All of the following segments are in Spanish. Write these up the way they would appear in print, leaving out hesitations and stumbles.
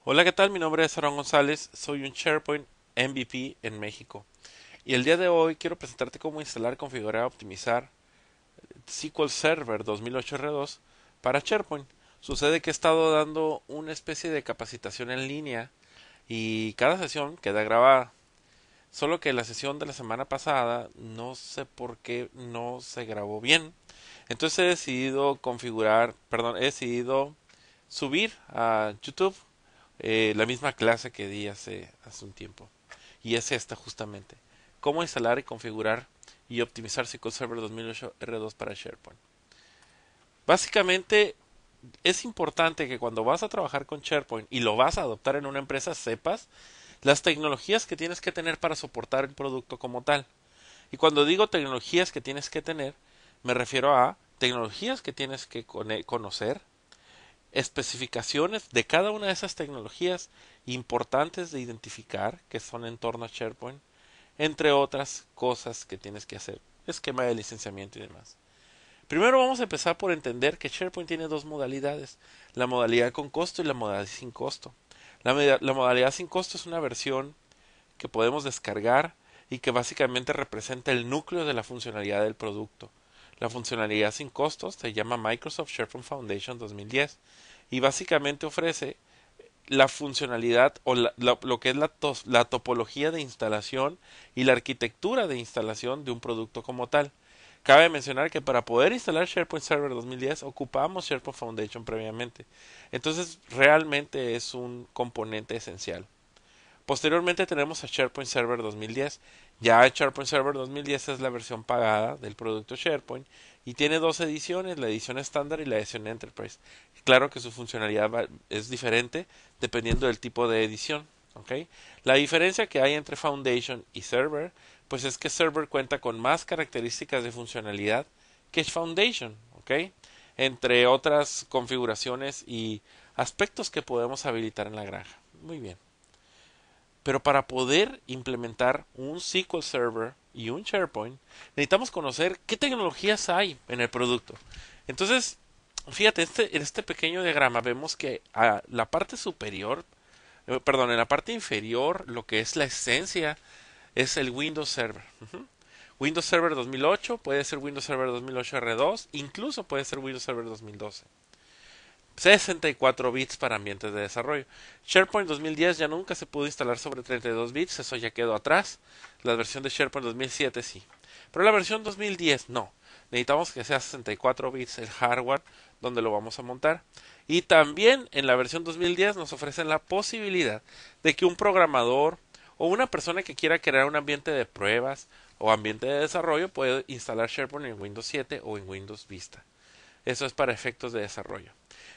Hola, ¿qué tal? Mi nombre es Aaron González, soy un SharePoint MVP en México. Y el día de hoy quiero presentarte cómo instalar, configurar, optimizar SQL Server 2008 R2 para SharePoint. Sucede que he estado dando una especie de capacitación en línea y cada sesión queda grabada. Solo que la sesión de la semana pasada no sé por qué no se grabó bien. Entonces he decidido he decidido subir a YouTube la misma clase que di hace un tiempo. Y es esta justamente. Cómo instalar y configurar y optimizar SQL Server 2008 R2 para SharePoint. Básicamente es importante que cuando vas a trabajar con SharePoint y lo vas a adoptar en una empresa sepas las tecnologías que tienes que tener para soportar el producto como tal. Y cuando digo tecnologías que tienes que tener, me refiero a tecnologías que tienes que conocer, especificaciones de cada una de esas tecnologías importantes de identificar que son en torno a SharePoint, entre otras cosas que tienes que hacer, esquema de licenciamiento y demás. Primero vamos a empezar por entender que SharePoint tiene dos modalidades, la modalidad con costo y la modalidad sin costo. La modalidad sin costo es una versión que podemos descargar y que básicamente representa el núcleo de la funcionalidad del producto. La funcionalidad sin costos se llama Microsoft SharePoint Foundation 2010 y básicamente ofrece la funcionalidad o lo que es la topología de instalación y la arquitectura de instalación de un producto como tal. Cabe mencionar que para poder instalar SharePoint Server 2010 ocupamos SharePoint Foundation previamente. Entonces realmente es un componente esencial. Posteriormente tenemos a SharePoint Server 2010. Ya SharePoint Server 2010 es la versión pagada del producto SharePoint y tiene dos ediciones, la edición estándar y la edición Enterprise. Claro que su funcionalidad es diferente dependiendo del tipo de edición. ¿Okay? La diferencia que hay entre Foundation y Server, pues es que Server cuenta con más características de funcionalidad que Foundation, ¿okay? Entre otras configuraciones y aspectos que podemos habilitar en la granja. Muy bien. Pero para poder implementar un SQL Server y un SharePoint, necesitamos conocer qué tecnologías hay en el producto. Entonces, fíjate, en este pequeño diagrama vemos que a la parte superior, perdón, en la parte inferior, lo que es la esencia es el Windows Server. Windows Server 2008, puede ser Windows Server 2008 R2, incluso puede ser Windows Server 2012. 64 bits para ambientes de desarrollo. SharePoint 2010 ya nunca se pudo instalar sobre 32 bits, eso ya quedó atrás. La versión de SharePoint 2007 sí. Pero la versión 2010 no. Necesitamos que sea 64 bits el hardware donde lo vamos a montar. Y también en la versión 2010 nos ofrecen la posibilidad de que un programador o una persona que quiera crear un ambiente de pruebas o ambiente de desarrollo puede instalar SharePoint en Windows 7 o en Windows Vista. Eso es para efectos de desarrollo.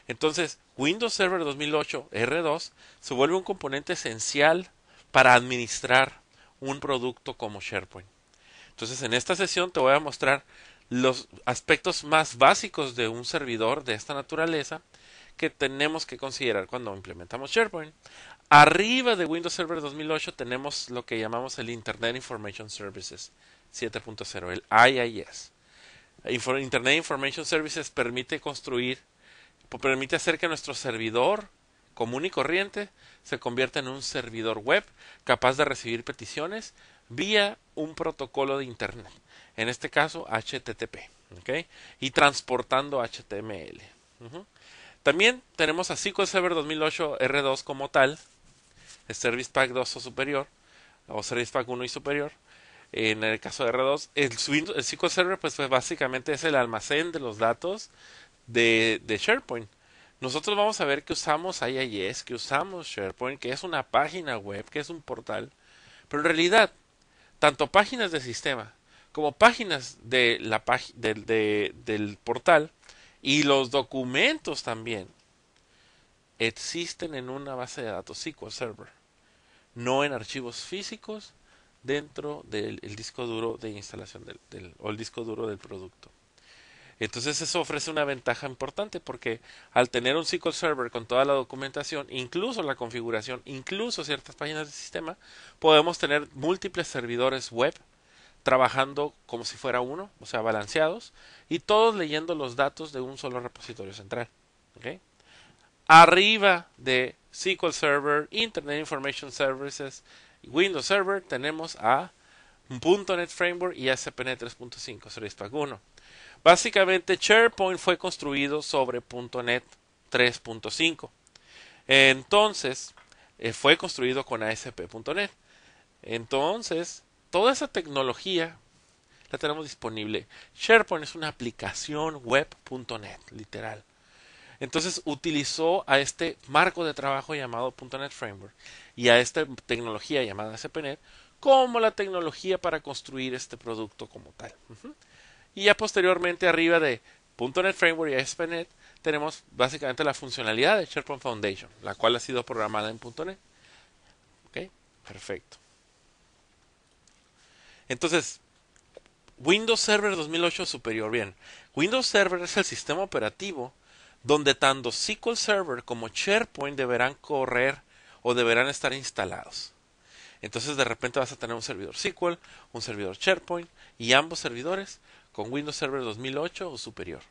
Entonces, Windows Server 2008 R2 se vuelve un componente esencial para administrar un producto como SharePoint. Entonces, en esta sesión te voy a mostrar los aspectos más básicos de un servidor de esta naturaleza que tenemos que considerar cuando implementamos SharePoint. Arriba de Windows Server 2008 tenemos lo que llamamos el Internet Information Services 7.0, el IIS. Internet Information Services permite hacer que nuestro servidor común y corriente se convierta en un servidor web capaz de recibir peticiones vía un protocolo de Internet, en este caso HTTP, ¿okay? Y transportando HTML. También tenemos a SQL Server 2008 R2 como tal, el Service Pack 2 o superior, o Service Pack 1 y superior. En el caso de R2, el SQL Server pues básicamente es el almacén de los datos de SharePoint. Nosotros vamos a ver que usamos IIS, que usamos SharePoint, que es una página web, que es un portal. Pero en realidad, tanto páginas de sistema como páginas de del portal y los documentos también existen en una base de datos SQL Server, no en archivos físicos dentro del disco duro de instalación o el disco duro del producto. Entonces eso ofrece una ventaja importante porque al tener un SQL Server con toda la documentación, incluso la configuración, incluso ciertas páginas de sistema, podemos tener múltiples servidores web trabajando como si fuera uno, o sea, balanceados, y todos leyendo los datos de un solo repositorio central. ¿Okay? Arriba de SQL Server, Internet Information Services, Windows Server, tenemos a .NET Framework y ASP.NET 3.5, Service Pack 1. Básicamente, SharePoint fue construido sobre .NET 3.5. Entonces, fue construido con ASP.NET. Entonces, toda esa tecnología la tenemos disponible. SharePoint es una aplicación web.NET, literal. Entonces utilizó a este marco de trabajo llamado .NET Framework y a esta tecnología llamada ASP.NET como la tecnología para construir este producto como tal. Y ya posteriormente arriba de .NET Framework y ASP.NET tenemos básicamente la funcionalidad de SharePoint Foundation, la cual ha sido programada en .NET. ¿Ok? Perfecto. Entonces, Windows Server 2008 superior. Bien, Windows Server es el sistema operativo donde tanto SQL Server como SharePoint deberán correr o deberán estar instalados. Entonces de repente vas a tener un servidor SQL, un servidor SharePoint y ambos servidores con Windows Server 2008 o superior.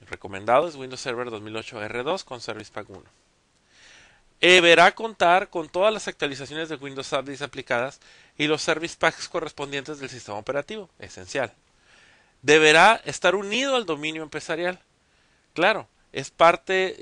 El recomendado es Windows Server 2008 R2 con Service Pack 1. Deberá contar con todas las actualizaciones de Windows Updates aplicadas y los Service Packs correspondientes del sistema operativo, esencial. Deberá estar unido al dominio empresarial. Claro, es parte,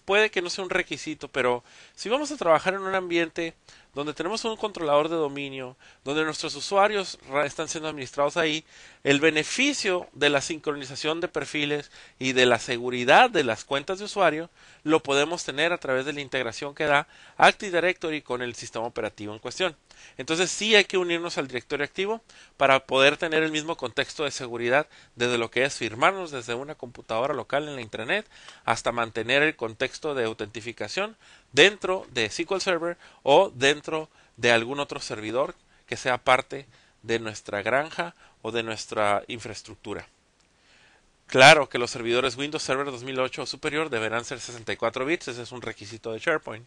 puede que no sea un requisito, pero si vamos a trabajar en un ambiente donde tenemos un controlador de dominio, donde nuestros usuarios están siendo administrados ahí, el beneficio de la sincronización de perfiles y de la seguridad de las cuentas de usuario lo podemos tener a través de la integración que da Active Directory con el sistema operativo en cuestión. Entonces sí hay que unirnos al directorio activo para poder tener el mismo contexto de seguridad desde lo que es firmarnos desde una computadora local en la intranet hasta mantener el contexto de autentificación dentro de SQL Server o dentro de algún otro servidor que sea parte de nuestra granja o de nuestra infraestructura. Claro que los servidores Windows Server 2008 o superior deberán ser 64 bits, ese es un requisito de SharePoint.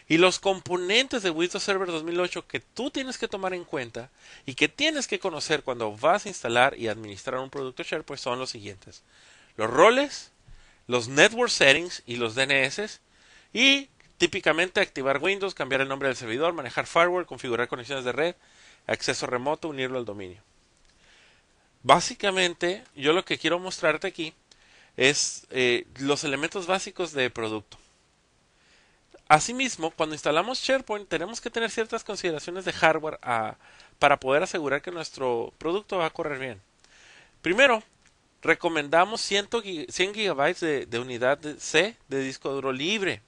Y los componentes de Windows Server 2008 que tú tienes que tomar en cuenta y que tienes que conocer cuando vas a instalar y administrar un producto SharePoint son los siguientes: los roles, los network settings y los DNS, y típicamente activar Windows, cambiar el nombre del servidor, manejar firewall, configurar conexiones de red, acceso remoto, unirlo al dominio. Básicamente, yo lo que quiero mostrarte aquí es los elementos básicos de producto. Asimismo, cuando instalamos SharePoint tenemos que tener ciertas consideraciones de hardware para poder asegurar que nuestro producto va a correr bien. Primero, recomendamos 100 GB de unidad C de disco duro libre.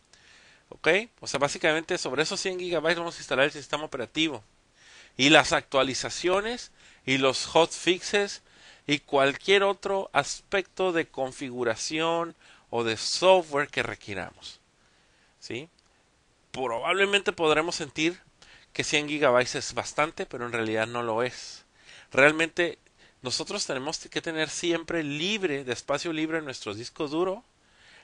¿Ok? O sea, básicamente sobre esos 100 GB vamos a instalar el sistema operativo. Y las actualizaciones y los hotfixes y cualquier otro aspecto de configuración o de software que requiramos. ¿Sí? Probablemente podremos sentir que 100 GB es bastante, pero en realidad no lo es. Realmente nosotros tenemos que tener siempre libre, de espacio libre en nuestro disco duro,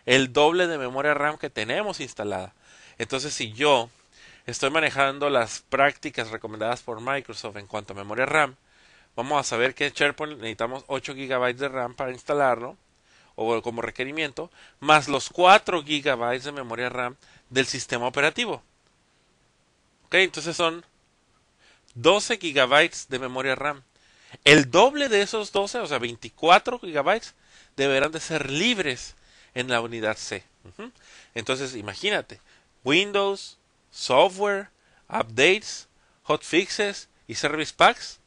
el doble de memoria RAM que tenemos instalada. Entonces, si yo estoy manejando las prácticas recomendadas por Microsoft en cuanto a memoria RAM, vamos a saber que en SharePoint necesitamos 8 GB de RAM para instalarlo, o como requerimiento, más los 4 GB de memoria RAM del sistema operativo. Ok, entonces son 12 GB de memoria RAM. El doble de esos 12, o sea 24 GB, deberán de ser libres en la unidad C. Entonces imagínate, Windows, software, updates, hotfixes y service packs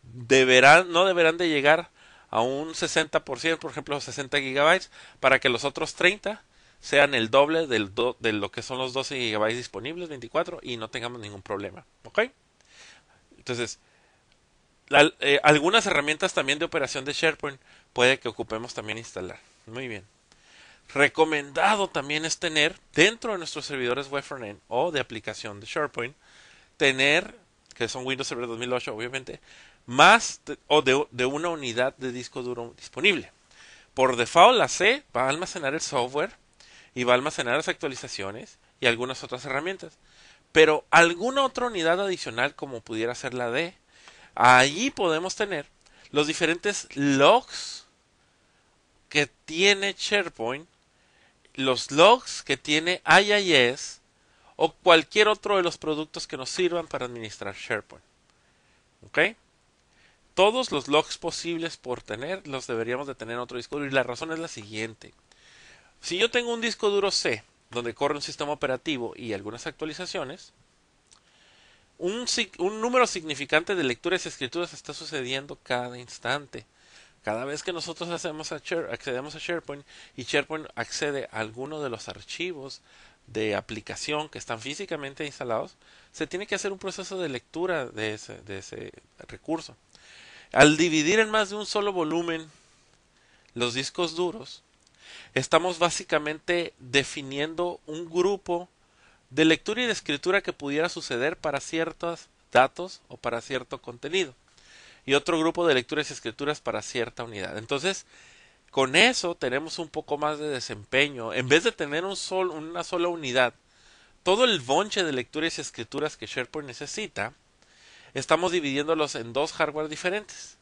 no deberán de llegar a un 60%, por ejemplo 60 GB, para que los otros 30 sean el doble de lo que son los 12 GB disponibles, 24, y no tengamos ningún problema. ¿Ok? Entonces, algunas herramientas también de operación de SharePoint puede que ocupemos también instalar. Muy bien. Recomendado también es tener dentro de nuestros servidores web frontend o de aplicación de SharePoint, tener, que son Windows Server 2008 obviamente, más de una unidad de disco duro disponible. Por default la C va a almacenar el software y va a almacenar las actualizaciones y algunas otras herramientas. Pero alguna otra unidad adicional como pudiera ser la D, allí podemos tener los diferentes logs que tiene SharePoint, los logs que tiene IIS o cualquier otro de los productos que nos sirvan para administrar SharePoint. ¿Ok? Todos los logs posibles por tener los deberíamos de tener en otro disco duro, y la razón es la siguiente. Si yo tengo un disco duro C donde corre un sistema operativo y algunas actualizaciones, un número significante de lecturas y escrituras está sucediendo cada instante. Cada vez que nosotros accedemos a SharePoint y SharePoint accede a alguno de los archivos de aplicación que están físicamente instalados, se tiene que hacer un proceso de lectura de ese recurso. Al dividir en más de un solo volumen los discos duros, estamos básicamente definiendo un grupo de lectura y de escritura que pudiera suceder para ciertos datos o para cierto contenido, y otro grupo de lecturas y escrituras para cierta unidad. Entonces, con eso tenemos un poco más de desempeño. En vez de tener una sola unidad, todo el bonche de lecturas y escrituras que SharePoint necesita, estamos dividiéndolos en dos hardware diferentes.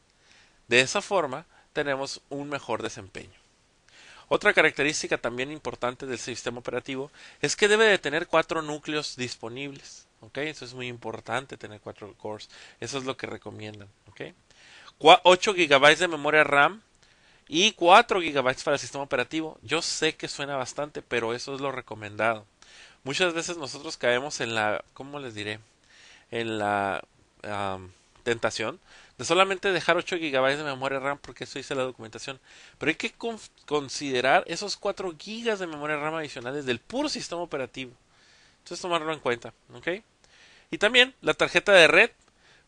De esa forma, tenemos un mejor desempeño. Otra característica también importante del sistema operativo es que debe de tener 4 núcleos disponibles. ¿Okay? Eso es muy importante, tener 4 cores. Eso es lo que recomiendan. ¿Okay? 8 GB de memoria RAM y 4 GB para el sistema operativo. Yo sé que suena bastante, pero eso es lo recomendado. Muchas veces nosotros caemos en la, ¿cómo les diré? En la tentación de solamente dejar 8 GB de memoria RAM, porque eso dice la documentación. Pero hay que considerar esos 4 GB de memoria RAM adicionales del puro sistema operativo. Entonces tomarlo en cuenta. ¿Okay? Y también la tarjeta de red,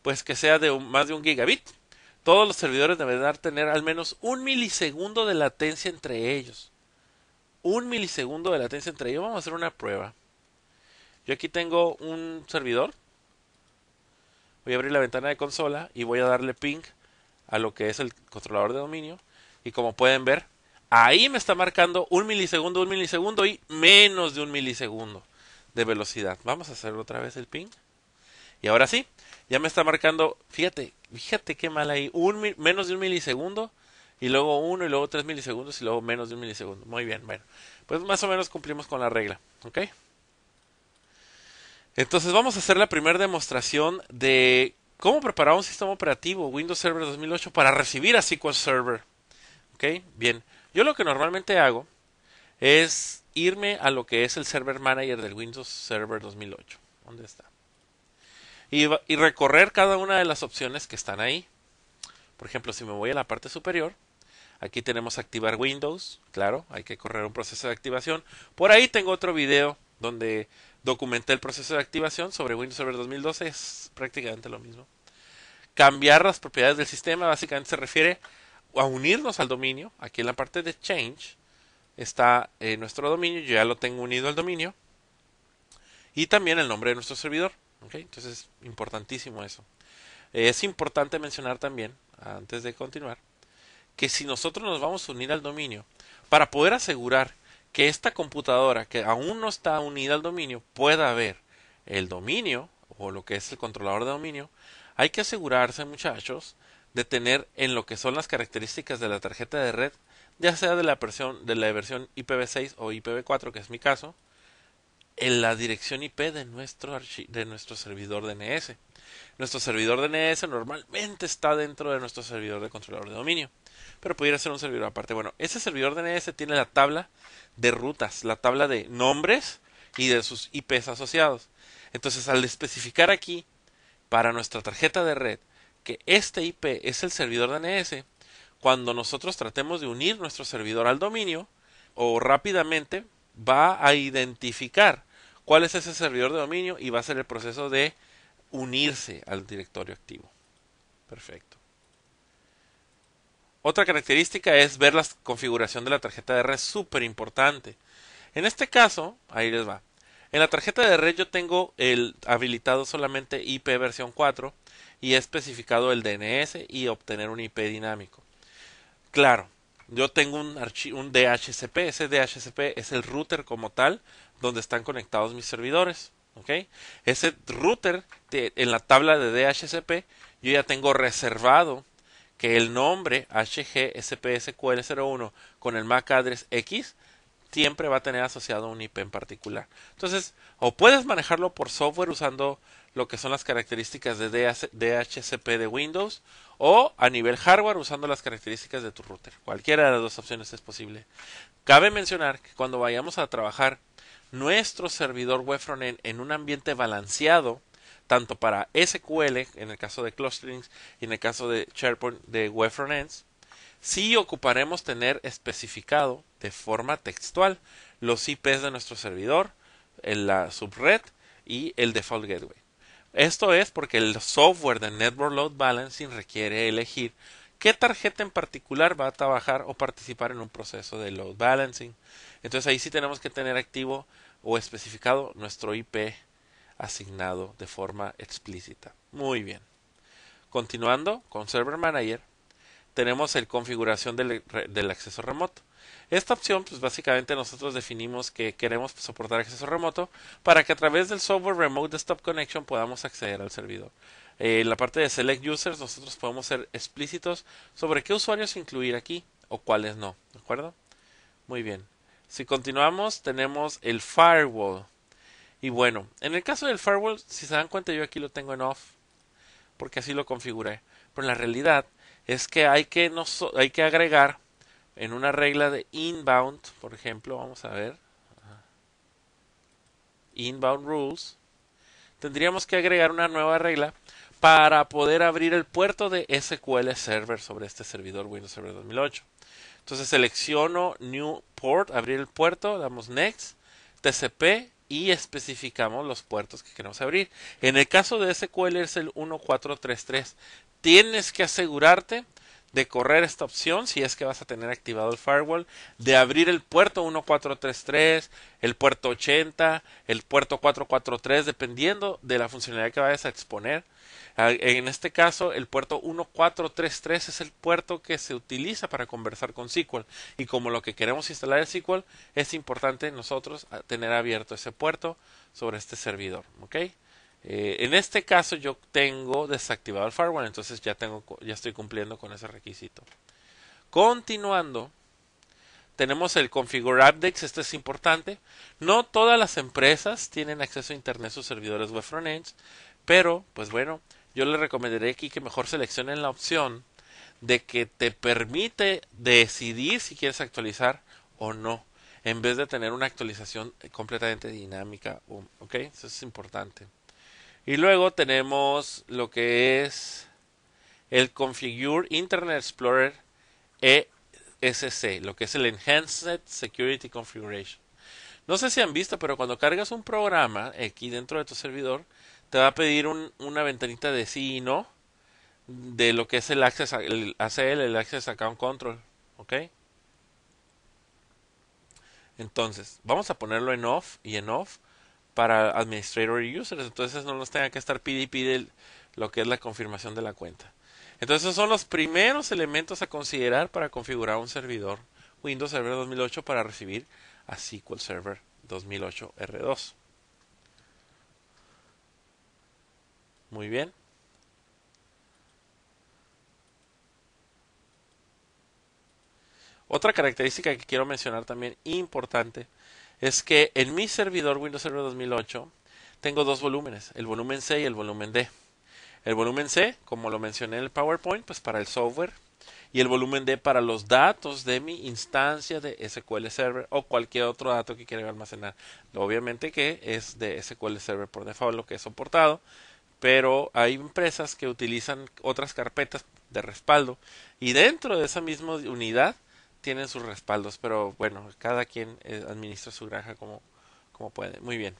pues que sea de más de 1 gigabit. Todos los servidores deben tener al menos 1 milisegundo de latencia entre ellos. 1 milisegundo de latencia entre ellos. Vamos a hacer una prueba. Yo aquí tengo un servidor. Voy a abrir la ventana de consola y voy a darle ping a lo que es el controlador de dominio. Y como pueden ver, ahí me está marcando 1 milisegundo y menos de 1 milisegundo de velocidad. Vamos a hacer otra vez el ping. Y ahora sí, ya me está marcando, fíjate qué mal ahí, menos de 1 milisegundo, y luego 1, y luego 3 milisegundos, y luego menos de 1 milisegundo. Muy bien, bueno, pues más o menos cumplimos con la regla, ¿ok? Entonces vamos a hacer la primera demostración de cómo preparar un sistema operativo Windows Server 2008 para recibir a SQL Server. ¿Ok? Bien, yo lo que normalmente hago es irme a lo que es el Server Manager del Windows Server 2008. ¿Dónde está? Y recorrer cada una de las opciones que están ahí. Por ejemplo, si me voy a la parte superior, aquí tenemos activar Windows. Claro, hay que correr un proceso de activación. Por ahí tengo otro video donde documenté el proceso de activación sobre Windows Server 2012. Es prácticamente lo mismo. Cambiar las propiedades del sistema básicamente se refiere a unirnos al dominio. Aquí en la parte de Change está nuestro dominio. Yo ya lo tengo unido al dominio. Y también el nombre de nuestro servidor. ¿Okay? Entonces es importantísimo eso. Es importante mencionar también, antes de continuar, que si nosotros nos vamos a unir al dominio, para poder asegurar que esta computadora que aún no está unida al dominio pueda ver el dominio o lo que es el controlador de dominio, hay que asegurarse, muchachos, de tener en lo que son las características de la tarjeta de red, ya sea de la versión IPv6 o IPv4, que es mi caso, en la dirección IP de nuestro servidor DNS. Nuestro servidor DNS normalmente está dentro de nuestro servidor de controlador de dominio, pero pudiera ser un servidor aparte. Bueno, ese servidor DNS tiene la tabla de rutas, la tabla de nombres y de sus IPs asociados. Entonces, al especificar aquí para nuestra tarjeta de red que este IP es el servidor DNS, cuando nosotros tratemos de unir nuestro servidor al dominio, o rápidamente va a identificar cuál es ese servidor de dominio y va a hacer el proceso de unirse al directorio activo. Perfecto. Otra característica es ver la configuración de la tarjeta de red, súper importante. En este caso, ahí les va. En la tarjeta de red yo tengo habilitado solamente IP versión 4 y he especificado el DNS y obtener un IP dinámico. Claro, yo tengo un DHCP. Ese DHCP es el router como tal donde están conectados mis servidores. ¿Okay? Ese router en la tabla de DHCP yo ya tengo reservado que el nombre HGSPSQL01 con el MAC address X siempre va a tener asociado un IP en particular. Entonces, o puedes manejarlo por software usando lo que son las características de DHCP de Windows, o a nivel hardware usando las características de tu router. Cualquiera de las dos opciones es posible. Cabe mencionar que cuando vayamos a trabajar nuestro servidor web frontend en un ambiente balanceado, tanto para SQL, en el caso de clusterings, y en el caso de SharePoint de web frontends, sí ocuparemos tener especificado de forma textual los IPs de nuestro servidor, la subred y el default gateway. Esto es porque el software de Network Load Balancing requiere elegir qué tarjeta en particular va a trabajar o participar en un proceso de load balancing. Entonces ahí sí tenemos que tener activo o especificado nuestro IP asignado de forma explícita. Muy bien. Continuando con Server Manager, tenemos el configuración del acceso remoto. Esta opción, pues básicamente nosotros definimos que queremos soportar acceso remoto para que a través del software Remote Desktop Connection podamos acceder al servidor. En la parte de Select Users nosotros podemos ser explícitos sobre qué usuarios incluir aquí o cuáles no, ¿de acuerdo? Muy bien. Si continuamos, tenemos el Firewall. Y bueno, en el caso del Firewall, si se dan cuenta, yo aquí lo tengo en off, porque así lo configuré. Pero en la realidad es que hay que agregar en una regla de inbound, por ejemplo, vamos a ver, inbound rules, tendríamos que agregar una nueva regla para poder abrir el puerto de SQL Server sobre este servidor Windows Server 2008. Entonces selecciono New Port, abrir el puerto, damos Next, TCP y especificamos los puertos que queremos abrir. En el caso de SQL es el 1433. Tienes que asegurarte de correr esta opción si es que vas a tener activado el firewall, de abrir el puerto 1433, el puerto 80, el puerto 443, dependiendo de la funcionalidad que vayas a exponer. En este caso, el puerto 1433 es el puerto que se utiliza para conversar con SQL. Y como lo que queremos instalar es SQL, es importante nosotros tener abierto ese puerto sobre este servidor. ¿Ok? En este caso yo tengo desactivado el firewall, entonces ya estoy cumpliendo con ese requisito. Continuando, tenemos el Configure Updates. Este es importante. No todas las empresas tienen acceso a internet a sus servidores web frontends, pero pues bueno, yo les recomendaría aquí que mejor seleccionen la opción de que te permite decidir si quieres actualizar o no, en vez de tener una actualización completamente dinámica. ¿Ok? Eso es importante. Y luego tenemos lo que es el Configure Internet Explorer ESC, lo que es el Enhanced Security Configuration. No sé si han visto, pero cuando cargas un programa aquí dentro de tu servidor, te va a pedir una ventanita de sí y no de lo que es el ACL, el Access Account Control. ¿Ok? Entonces, vamos a ponerlo en off y en off para administrator y users, entonces no nos tenga que estar pide y pide lo que es la confirmación de la cuenta. Entonces esos son los primeros elementos a considerar para configurar un servidor Windows Server 2008 para recibir a SQL Server 2008 R2. Muy bien. Otra característica que quiero mencionar también importante es que en mi servidor Windows Server 2008 tengo dos volúmenes, el volumen C y el volumen D. El volumen C, como lo mencioné en el PowerPoint, pues para el software, y el volumen D para los datos de mi instancia de SQL Server o cualquier otro dato que quiera almacenar. Obviamente que es de SQL Server por default lo que es soportado, pero hay empresas que utilizan otras carpetas de respaldo y dentro de esa misma unidad tienen sus respaldos, pero bueno, cada quien administra su granja como puede. Muy bien.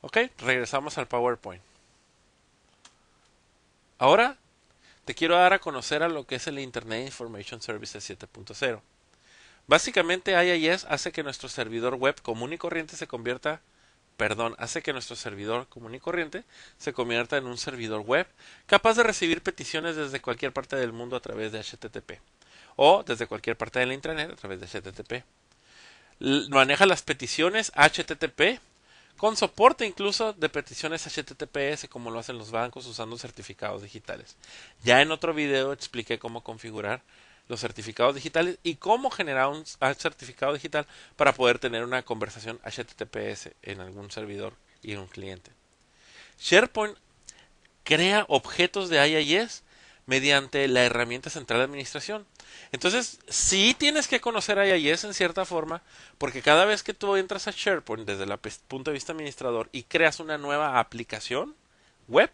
Ok, regresamos al PowerPoint. Ahora te quiero dar a conocer a lo que es el Internet Information Services 7.0. Básicamente IIS hace que nuestro servidor web común y corriente hace que nuestro servidor común y corriente se convierta en un servidor web capaz de recibir peticiones desde cualquier parte del mundo a través de HTTP o desde cualquier parte de la Internet a través de HTTP. Maneja las peticiones HTTP con soporte incluso de peticiones HTTPS como lo hacen los bancos usando certificados digitales. Ya en otro video expliqué cómo configurar los certificados digitales y cómo generar un certificado digital para poder tener una conversación HTTPS en algún servidor y en un cliente. SharePoint crea objetos de IIS mediante la herramienta central de administración. Entonces, sí tienes que conocer IIS en cierta forma, porque cada vez que tú entras a SharePoint desde el punto de vista administrador y creas una nueva aplicación web,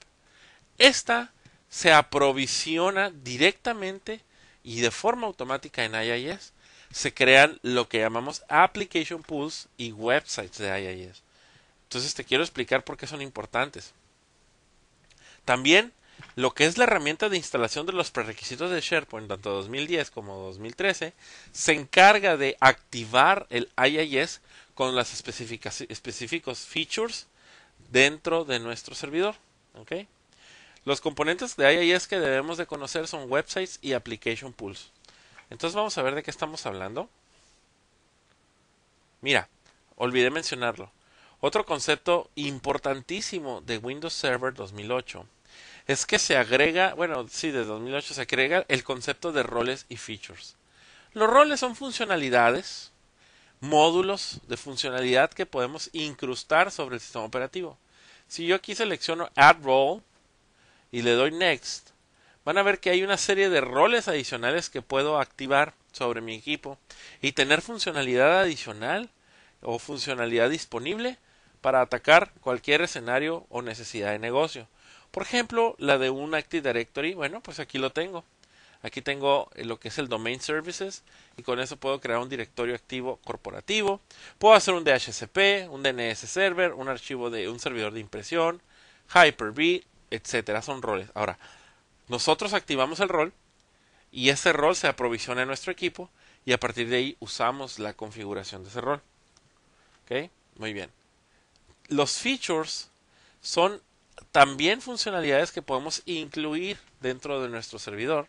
esta se aprovisiona directamente y de forma automática en IIS. Se crean lo que llamamos application pools y websites de IIS. Entonces te quiero explicar por qué son importantes. También lo que es la herramienta de instalación de los prerequisitos de SharePoint, tanto 2010 como 2013, se encarga de activar el IIS con las específicos features dentro de nuestro servidor. ¿Okay? Los componentes de IIS que debemos de conocer son websites y application pools. Entonces vamos a ver de qué estamos hablando. Mira, olvidé mencionarlo. Otro concepto importantísimo de Windows Server 2008 es que se agrega, bueno, sí, de 2008 se agrega el concepto de roles y features. Los roles son funcionalidades, módulos de funcionalidad que podemos incrustar sobre el sistema operativo. Si yo aquí selecciono Add Role y le doy Next, van a ver que hay una serie de roles adicionales que puedo activar sobre mi equipo y tener funcionalidad adicional o funcionalidad disponible para atacar cualquier escenario o necesidad de negocio. Por ejemplo, la de un Active Directory, bueno, pues aquí lo tengo. Aquí tengo lo que es el Domain Services y con eso puedo crear un directorio activo corporativo. Puedo hacer un DHCP, un DNS Server, un archivo de un servidor de impresión, Hyper-V, etcétera. Son roles. Ahora, nosotros activamos el rol y ese rol se aprovisiona en nuestro equipo y a partir de ahí usamos la configuración de ese rol. ¿Ok? Muy bien. Los features son también funcionalidades que podemos incluir dentro de nuestro servidor,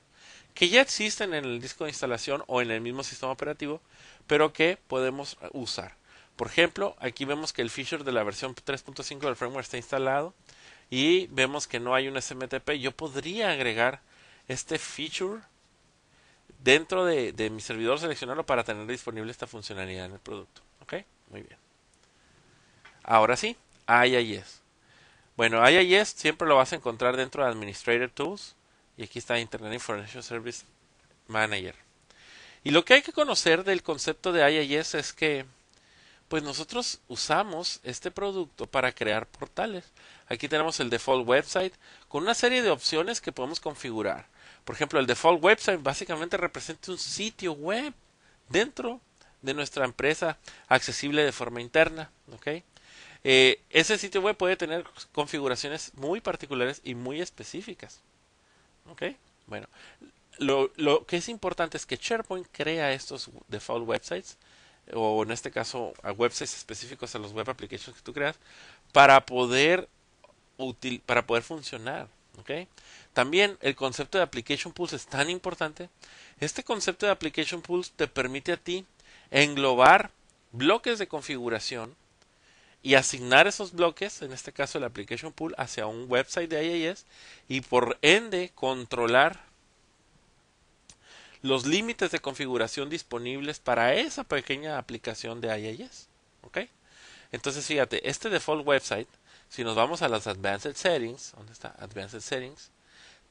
que ya existen en el disco de instalación o en el mismo sistema operativo, pero que podemos usar. Por ejemplo, aquí vemos que el feature de la versión 3.5 del firmware está instalado y vemos que no hay un SMTP. Yo podría agregar este feature dentro de mi servidor, seleccionarlo para tener disponible esta funcionalidad en el producto. ¿Ok? Muy bien. Ahora sí, IIS. Bueno, IIS siempre lo vas a encontrar dentro de Administrator Tools y aquí está Internet Information Service Manager. Y lo que hay que conocer del concepto de IIS es que pues nosotros usamos este producto para crear portales. Aquí tenemos el default website con una serie de opciones que podemos configurar. Por ejemplo, el default website básicamente representa un sitio web dentro de nuestra empresa accesible de forma interna. ¿Okay? Ese sitio web puede tener configuraciones muy particulares y muy específicas. ¿Ok? Bueno, lo que es importante es que SharePoint crea estos default websites, o en este caso a websites específicos a los web applications que tú creas, para poder funcionar. ¿Ok? También el concepto de Application Pools es tan importante. Este concepto de Application Pools te permite a ti englobar bloques de configuración y asignar esos bloques, en este caso el application pool, hacia un website de IIS y por ende controlar los límites de configuración disponibles para esa pequeña aplicación de IIS. ¿Ok? Entonces fíjate, este default website, si nos vamos a las Advanced Settings, ¿dónde está? Advanced Settings,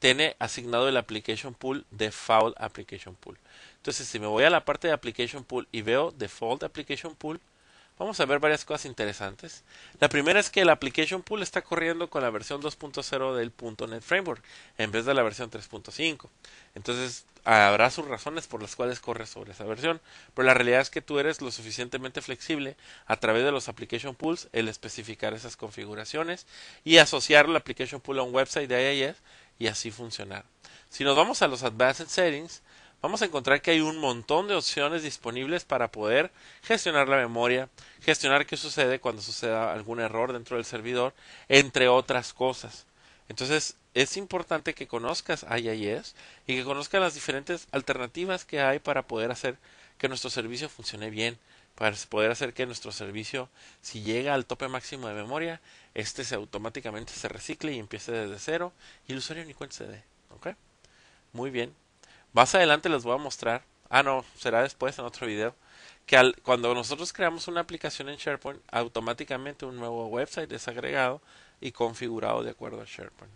tiene asignado el application pool default application pool. Entonces si me voy a la parte de application pool y veo default application pool, vamos a ver varias cosas interesantes. La primera es que el Application Pool está corriendo con la versión 2.0 del .NET Framework en vez de la versión 3.5. Entonces habrá sus razones por las cuales corre sobre esa versión, pero la realidad es que tú eres lo suficientemente flexible a través de los Application Pools el especificar esas configuraciones y asociar el Application Pool a un website de IIS y así funcionar. Si nos vamos a los Advanced Settings, vamos a encontrar que hay un montón de opciones disponibles para poder gestionar la memoria, gestionar qué sucede cuando suceda algún error dentro del servidor, entre otras cosas. Entonces, es importante que conozcas IIS y que conozcas las diferentes alternativas que hay para poder hacer que nuestro servicio funcione bien, para poder hacer que nuestro servicio, si llega al tope máximo de memoria, automáticamente se recicle y empiece desde cero y el usuario ni cuenta se dé. ¿Ok? Muy bien. Más adelante les voy a mostrar, no, será después en otro video, que cuando nosotros creamos una aplicación en SharePoint, automáticamente un nuevo website es agregado y configurado de acuerdo a SharePoint.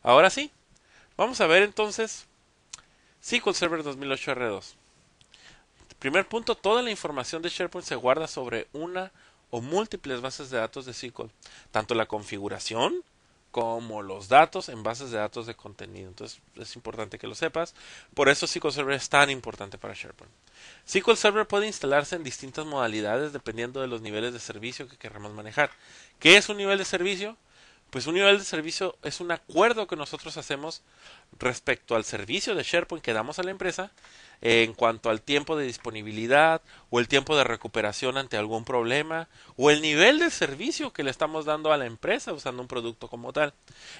Ahora sí, vamos a ver entonces SQL Server 2008 R2. Primer punto, toda la información de SharePoint se guarda sobre una o múltiples bases de datos de SQL, tanto la configuración como los datos en bases de datos de contenido. Entonces es importante que lo sepas. Por eso SQL Server es tan importante para SharePoint. SQL Server puede instalarse en distintas modalidades dependiendo de los niveles de servicio que queramos manejar. ¿Qué es un nivel de servicio? Pues un nivel de servicio es un acuerdo que nosotros hacemos respecto al servicio de SharePoint que damos a la empresa en cuanto al tiempo de disponibilidad o el tiempo de recuperación ante algún problema o el nivel de servicio que le estamos dando a la empresa usando un producto como tal.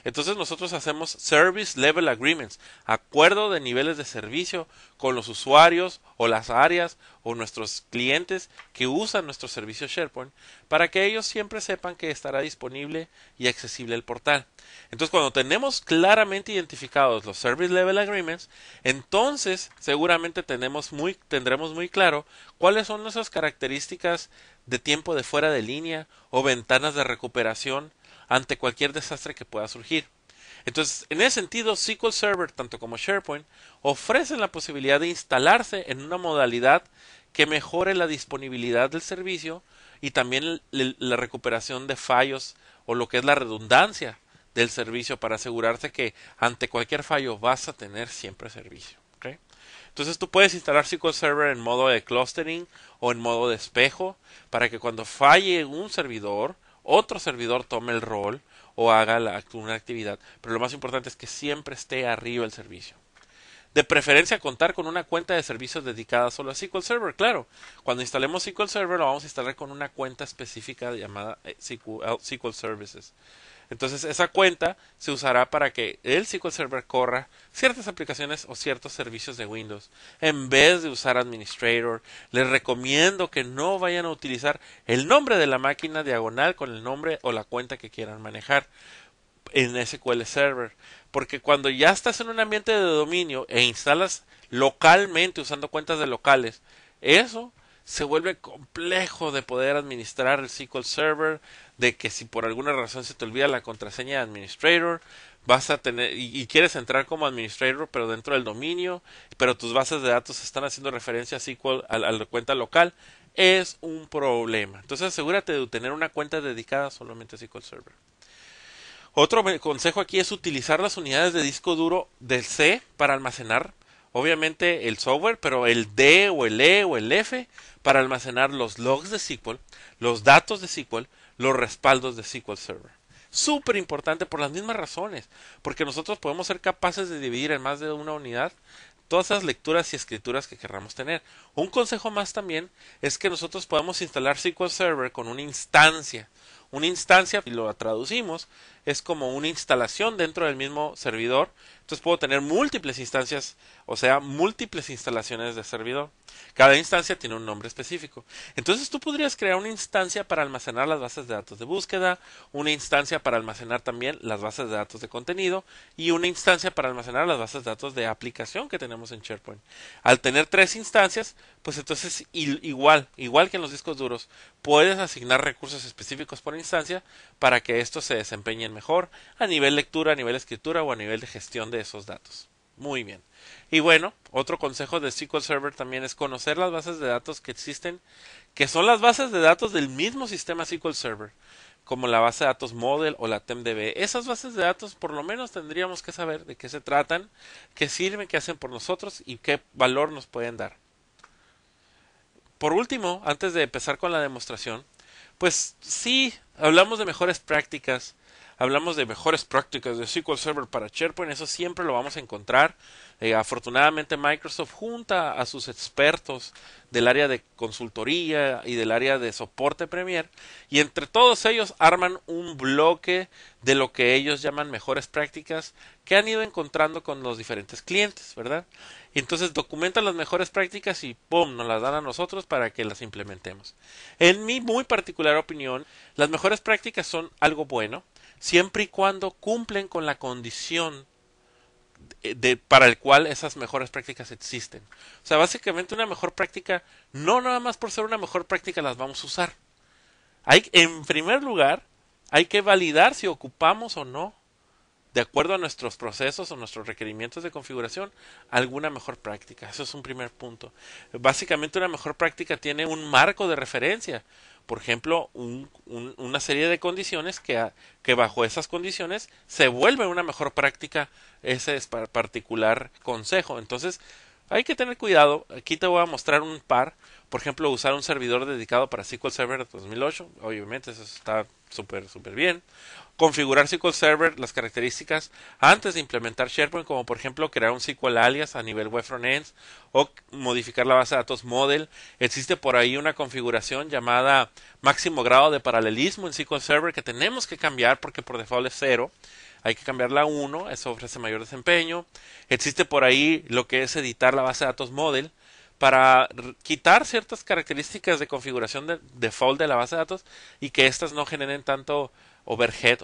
Entonces nosotros hacemos Service Level Agreements, acuerdo de niveles de servicio con los usuarios o las áreas o nuestros clientes que usan nuestro servicio SharePoint para que ellos siempre sepan que estará disponible y accesible el portal. Entonces cuando tenemos claramente identificados los Service Level Agreements, entonces seguramente tendremos muy claro cuáles son nuestras características de tiempo de fuera de línea o ventanas de recuperación ante cualquier desastre que pueda surgir. Entonces, en ese sentido, SQL Server, tanto como SharePoint, ofrecen la posibilidad de instalarse en una modalidad que mejore la disponibilidad del servicio y también la recuperación de fallos o lo que es la redundancia del servicio para asegurarse que ante cualquier fallo vas a tener siempre servicio. ¿Okay? Entonces tú puedes instalar SQL Server en modo de clustering o en modo de espejo para que cuando falle un servidor, otro servidor tome el rol o haga una actividad. Pero lo más importante es que siempre esté arriba el servicio. De preferencia contar con una cuenta de servicios dedicada solo a SQL Server. Claro, cuando instalemos SQL Server lo vamos a instalar con una cuenta específica llamada SQL Services. Entonces esa cuenta se usará para que el SQL Server corra ciertas aplicaciones o ciertos servicios de Windows. En vez de usar Administrator, les recomiendo que no vayan a utilizar el nombre de la máquina diagonal con el nombre o la cuenta que quieran manejar en SQL Server. Porque cuando ya estás en un ambiente de dominio e instalas localmente usando cuentas de locales, eso se vuelve complejo de poder administrar el SQL Server, de que si por alguna razón se te olvida la contraseña de Administrator, vas a tener y quieres entrar como Administrator pero dentro del dominio, pero tus bases de datos están haciendo referencia a SQL a la cuenta local, es un problema. Entonces asegúrate de tener una cuenta dedicada solamente a SQL Server. Otro consejo aquí es utilizar las unidades de disco duro del C para almacenar, obviamente el software, pero el D o el E o el F para almacenar los logs de SQL, los datos de SQL, los respaldos de SQL Server. Súper importante por las mismas razones, porque nosotros podemos ser capaces de dividir en más de una unidad todas esas lecturas y escrituras que querramos tener. Un consejo más también es que nosotros podamos instalar SQL Server con una instancia. Una instancia, si lo traducimos, es como una instalación dentro del mismo servidor. Entonces puedo tener múltiples instancias, o sea, múltiples instalaciones de servidor. Cada instancia tiene un nombre específico. Entonces tú podrías crear una instancia para almacenar las bases de datos de búsqueda, una instancia para almacenar también las bases de datos de contenido y una instancia para almacenar las bases de datos de aplicación que tenemos en SharePoint. Al tener tres instancias, pues entonces igual que en los discos duros, puedes asignar recursos específicos por instancia para que estos se desempeñen mejor a nivel lectura, a nivel escritura o a nivel de gestión de esos datos. Muy bien. Y bueno, otro consejo de SQL Server también es conocer las bases de datos que existen, que son las bases de datos del mismo sistema SQL Server, como la base de datos Model o la TempDB. Esas bases de datos por lo menos tendríamos que saber de qué se tratan, qué sirven, qué hacen por nosotros y qué valor nos pueden dar. Por último, antes de empezar con la demostración, pues sí, hablamos de mejores prácticas de SQL Server para SharePoint, eso siempre lo vamos a encontrar. Afortunadamente Microsoft junta a sus expertos del área de consultoría y del área de soporte Premier y entre todos ellos arman un bloque de lo que ellos llaman mejores prácticas que han ido encontrando con los diferentes clientes, ¿verdad? Y entonces documentan las mejores prácticas y ¡pum!, nos las dan a nosotros para que las implementemos. En mi muy particular opinión, las mejores prácticas son algo bueno, siempre y cuando cumplen con la condición para el cual esas mejores prácticas existen. O sea, básicamente una mejor práctica, no nada más por ser una mejor práctica las vamos a usar. En primer lugar, hay que validar si ocupamos o no, de acuerdo a nuestros procesos o nuestros requerimientos de configuración, alguna mejor práctica. Eso es un primer punto. Básicamente una mejor práctica tiene un marco de referencia. Por ejemplo, una serie de condiciones que bajo esas condiciones se vuelve una mejor práctica ese es particular consejo. Entonces, hay que tener cuidado. Aquí te voy a mostrar un par. Por ejemplo, usar un servidor dedicado para SQL Server 2008. Obviamente eso está súper bien. Configurar SQL Server, las características antes de implementar SharePoint, como por ejemplo crear un SQL alias a nivel web frontends o modificar la base de datos model. Existe por ahí una configuración llamada máximo grado de paralelismo en SQL Server que tenemos que cambiar porque por default es 0. Hay que cambiarla a 1, eso ofrece mayor desempeño. Existe por ahí lo que es editar la base de datos model para quitar ciertas características de configuración de default de la base de datos y que éstas no generen tanto overhead.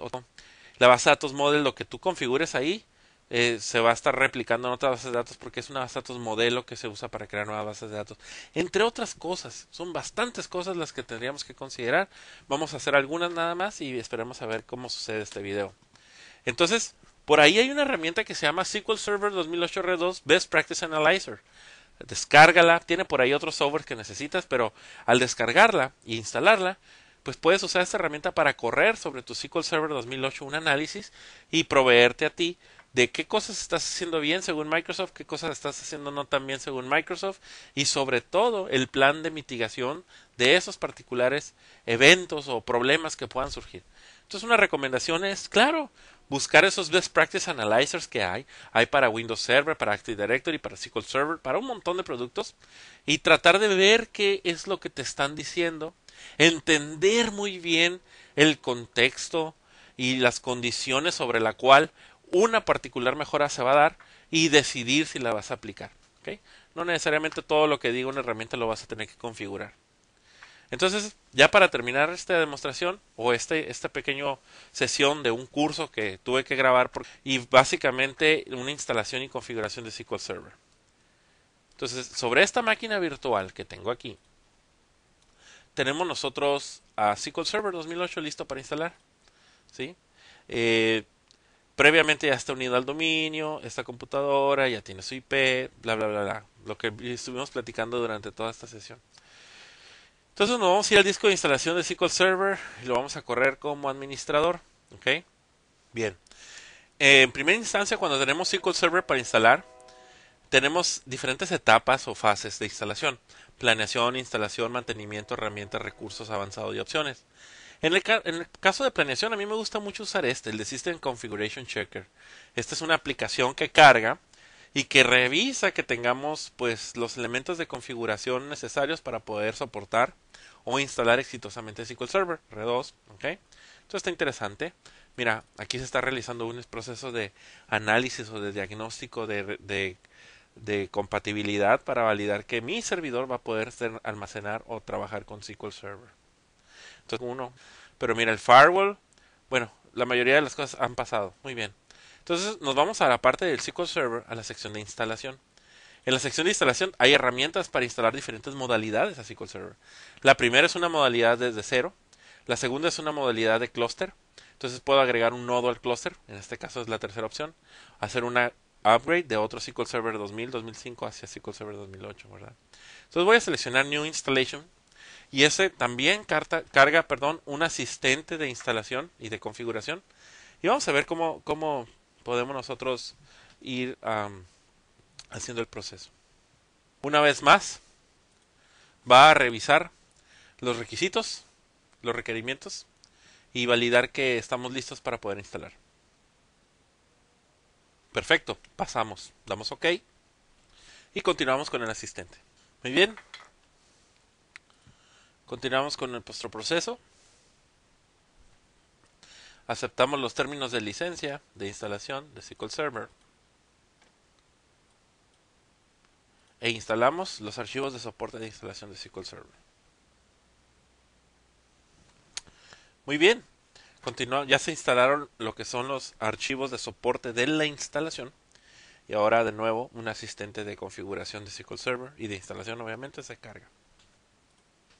La base de datos model, lo que tú configures ahí, se va a estar replicando en otras bases de datos porque es una base de datos modelo que se usa para crear nuevas bases de datos. Entre otras cosas, son bastantes cosas las que tendríamos que considerar. Vamos a hacer algunas nada más y esperemos a ver cómo sucede este video. Entonces, por ahí hay una herramienta que se llama SQL Server 2008 R2 Best Practice Analyzer. Descárgala, tiene por ahí otros software que necesitas, pero al descargarla e instalarla, pues puedes usar esta herramienta para correr sobre tu SQL Server 2008 un análisis y proveerte a ti de qué cosas estás haciendo bien según Microsoft, qué cosas estás haciendo no tan bien según Microsoft y sobre todo el plan de mitigación de esos particulares eventos o problemas que puedan surgir. Entonces una recomendación es, claro, buscar esos best practice analyzers que hay para Windows Server, para Active Directory, para SQL Server, para un montón de productos y tratar de ver qué es lo que te están diciendo, entender muy bien el contexto y las condiciones sobre la cual una particular mejora se va a dar y decidir si la vas a aplicar. ¿Okay? No necesariamente todo lo que diga una herramienta lo vas a tener que configurar. Entonces, ya para terminar esta demostración o esta pequeña sesión de un curso que tuve que grabar y básicamente una instalación y configuración de SQL Server. Entonces, sobre esta máquina virtual que tengo aquí, tenemos nosotros a SQL Server 2008 listo para instalar. ¿Sí? Previamente ya está unido al dominio, esta computadora ya tiene su IP, bla bla bla bla. Lo que estuvimos platicando durante toda esta sesión. Entonces nos vamos a ir al disco de instalación de SQL Server y lo vamos a correr como administrador. ¿Ok? Bien. En primera instancia, cuando tenemos SQL Server para instalar, tenemos diferentes etapas o fases de instalación. Planeación, instalación, mantenimiento, herramientas, recursos avanzados y opciones. En el caso de planeación, a mí me gusta mucho usar el de System Configuration Checker. Esta es una aplicación que carga y que revisa que tengamos pues los elementos de configuración necesarios para poder soportar o instalar exitosamente SQL Server R2, ¿ok? Esto está interesante. Mira, aquí se está realizando un proceso de análisis o de diagnóstico de compatibilidad para validar que mi servidor va a poder almacenar o trabajar con SQL Server. Entonces, pero mira, el firewall, bueno, la mayoría de las cosas han pasado. Muy bien. Entonces, nos vamos a la parte del SQL Server, a la sección de instalación. En la sección de instalación hay herramientas para instalar diferentes modalidades a SQL Server. La primera es una modalidad desde cero. La segunda es una modalidad de clúster. Entonces puedo agregar un nodo al clúster. En este caso es la tercera opción. Hacer una upgrade de otro SQL Server 2000, 2005 hacia SQL Server 2008, ¿verdad? Entonces voy a seleccionar New Installation. Y ese también carga un asistente de instalación y de configuración. Y vamos a ver cómo podemos nosotros ir haciendo el proceso. Una vez más, va a revisar los requisitos, los requerimientos y validar que estamos listos para poder instalar. Perfecto, pasamos, damos OK y continuamos con el asistente. Muy bien, continuamos con nuestro proceso. Aceptamos los términos de licencia de instalación de SQL Server e instalamos los archivos de soporte de instalación de SQL Server. Muy bien, ya se instalaron lo que son los archivos de soporte de la instalación Y ahora de nuevo un asistente de configuración de SQL Server y de instalación obviamente se carga.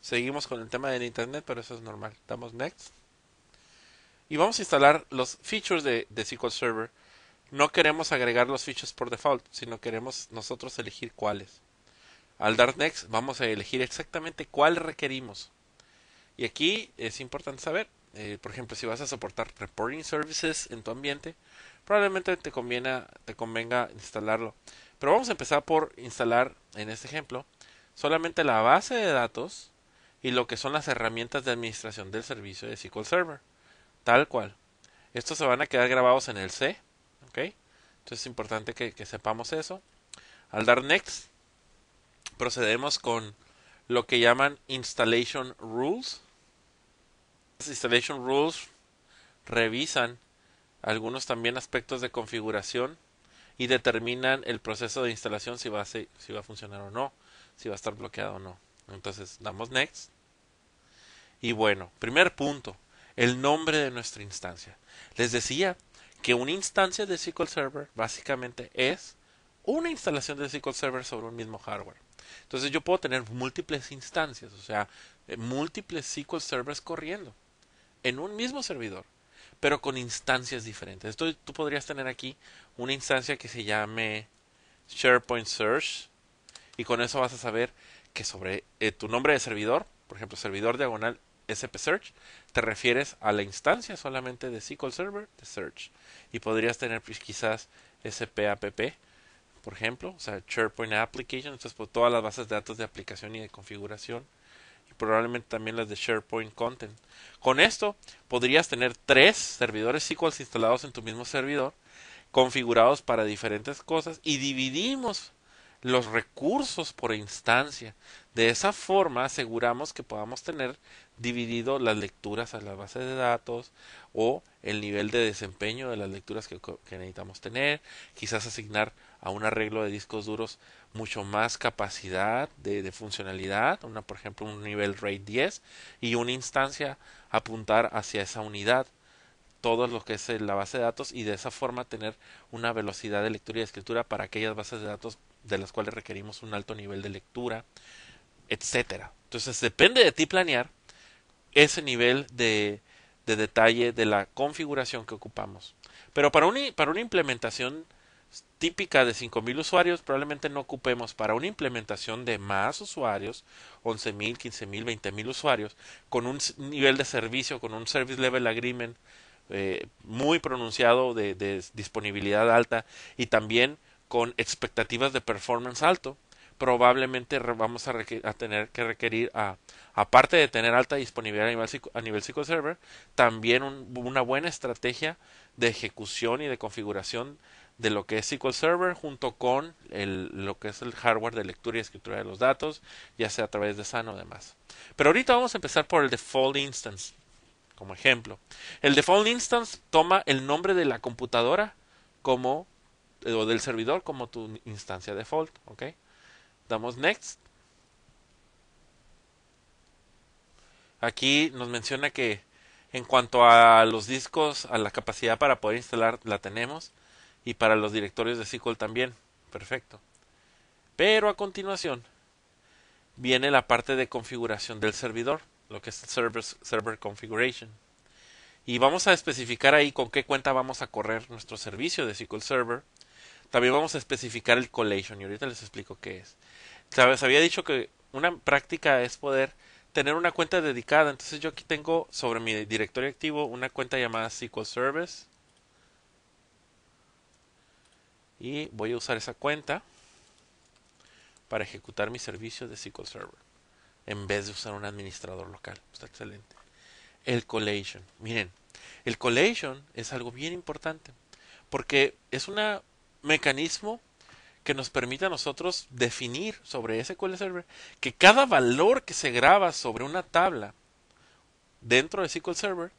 Seguimos con el tema del internet, pero eso es normal. Damos next. Y vamos a instalar los features de SQL Server. No queremos agregar los features por default, sino queremos nosotros elegir cuáles. Al dar next vamos a elegir exactamente cuál requerimos. Y aquí es importante saber, por ejemplo, si vas a soportar reporting services en tu ambiente, probablemente te convenga instalarlo. Pero vamos a empezar por instalar, en este ejemplo, solamente la base de datos y lo que son las herramientas de administración del servicio de SQL Server. Tal cual. Estos se van a quedar grabados en el C. ¿Ok? Entonces es importante que sepamos eso. Al dar next, procedemos con lo que llaman Installation Rules. Las Installation Rules revisan algunos también aspectos de configuración y determinan el proceso de instalación si va a funcionar o no, si va a estar bloqueado o no. Entonces damos next. Y bueno, primer punto, el nombre de nuestra instancia. Les decía que una instancia de SQL Server básicamente es una instalación de SQL Server sobre un mismo hardware. Entonces yo puedo tener múltiples instancias, o sea, múltiples SQL Servers corriendo en un mismo servidor, pero con instancias diferentes. Tú podrías tener aquí una instancia que se llame SharePoint Search y con eso vas a saber que sobre tu nombre de servidor, por ejemplo, servidor diagonal SP Search, te refieres a la instancia solamente de SQL Server de Search. Y podrías tener pues, quizás SPAPP, por ejemplo, o sea, SharePoint Application, entonces por todas las bases de datos de aplicación y de configuración. Y probablemente también las de SharePoint Content. Con esto podrías tener 3 servidores SQL instalados en tu mismo servidor, configurados para diferentes cosas y dividimos los recursos por instancia. De esa forma aseguramos que podamos tener dividido las lecturas a la base de datos o el nivel de desempeño de las lecturas que necesitamos tener, quizás asignar a un arreglo de discos duros mucho más capacidad de funcionalidad, por ejemplo un nivel RAID 10 y una instancia apuntar hacia esa unidad todo lo que es la base de datos y de esa forma tener una velocidad de lectura y de escritura para aquellas bases de datos de las cuales requerimos un alto nivel de lectura, etcétera. Entonces depende de ti planear ese nivel de detalle de la configuración que ocupamos. Pero para una implementación típica de 5,000 usuarios probablemente no ocupemos. Para una implementación de más usuarios, 11,000, 15,000, 20,000 usuarios, con un nivel de servicio, con un Service Level Agreement muy pronunciado de disponibilidad alta y también con expectativas de performance alto, probablemente vamos a tener que requerir, aparte de tener alta disponibilidad a nivel SQL Server, también una buena estrategia de ejecución y de configuración de lo que es SQL Server junto con lo que es el hardware de lectura y escritura de los datos, ya sea a través de SAN o demás. Pero ahorita vamos a empezar por el default instance. Como ejemplo, el default instance toma el nombre de la computadora o del servidor como tu instancia default, ¿ok? Damos next. Aquí nos menciona que en cuanto a los discos, a la capacidad para poder instalar la tenemos y para los directorios de SQL también, perfecto. Pero a continuación viene la parte de configuración del servidor, lo que es server configuration. Y vamos a especificar ahí con qué cuenta vamos a correr nuestro servicio de SQL Server. También vamos a especificar el collation y ahorita les explico qué es. ¿Sabes? Había dicho que una práctica es poder tener una cuenta dedicada. Entonces yo aquí tengo sobre mi directorio activo una cuenta llamada SQL Service. Y voy a usar esa cuenta para ejecutar mi servicio de SQL Server. En vez de usar un administrador local. Está excelente. El collation. Miren, el collation es algo bien importante porque es un mecanismo que nos permite a nosotros definir sobre SQL Server que cada valor que se graba sobre una tabla dentro de SQL Server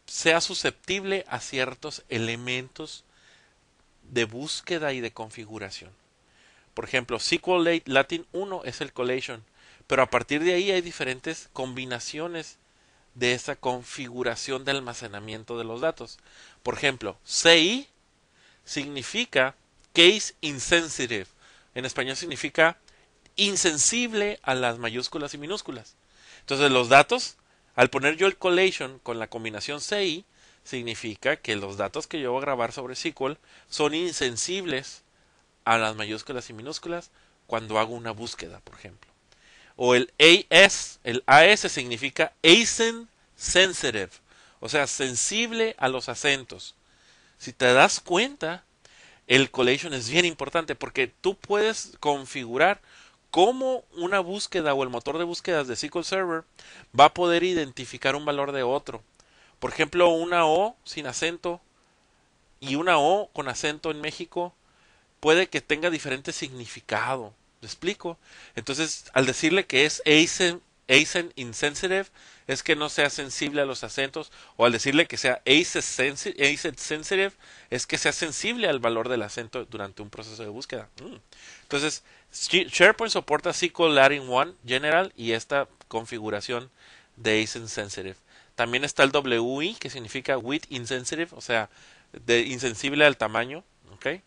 sea susceptible a ciertos elementos de búsqueda y de configuración. Por ejemplo, SQL Latin 1 es el collation, pero a partir de ahí hay diferentes combinaciones de esa configuración de almacenamiento de los datos. Por ejemplo, CI significa case insensitive. En español significa insensible a las mayúsculas y minúsculas. Entonces los datos, al poner yo el collation con la combinación CI, significa que los datos que yo voy a grabar sobre SQL son insensibles a las mayúsculas y minúsculas cuando hago una búsqueda, por ejemplo. O el AS significa accent sensitive, o sea, sensible a los acentos. Si te das cuenta, el collation es bien importante porque tú puedes configurar cómo una búsqueda o el motor de búsquedas de SQL Server va a poder identificar un valor de otro. Por ejemplo, una O sin acento y una O con acento en México puede que tenga diferente significado. ¿Me explico? Entonces, al decirle que es accent insensitive, es que no sea sensible a los acentos, o al decirle que sea accent sensitive, es que sea sensible al valor del acento durante un proceso de búsqueda. Entonces, SharePoint soporta SQL Latin 1 General y esta configuración de accent sensitive. También está el WI, que significa width insensitive, o sea, de insensible al tamaño, ¿ok?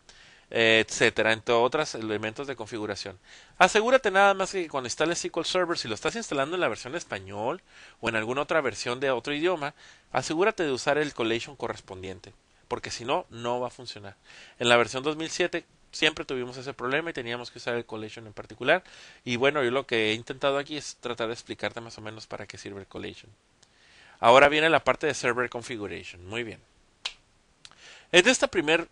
Etcétera, entre otros elementos de configuración. Asegúrate nada más que cuando instales SQL Server, si lo estás instalando en la versión español o en alguna otra versión de otro idioma, asegúrate de usar el collation correspondiente, porque si no, no va a funcionar. En la versión 2007 siempre tuvimos ese problema y teníamos que usar el collation en particular. Y bueno, yo lo que he intentado aquí es tratar de explicarte más o menos para qué sirve el collation. Ahora viene la parte de Server Configuration. Muy bien. En esta primer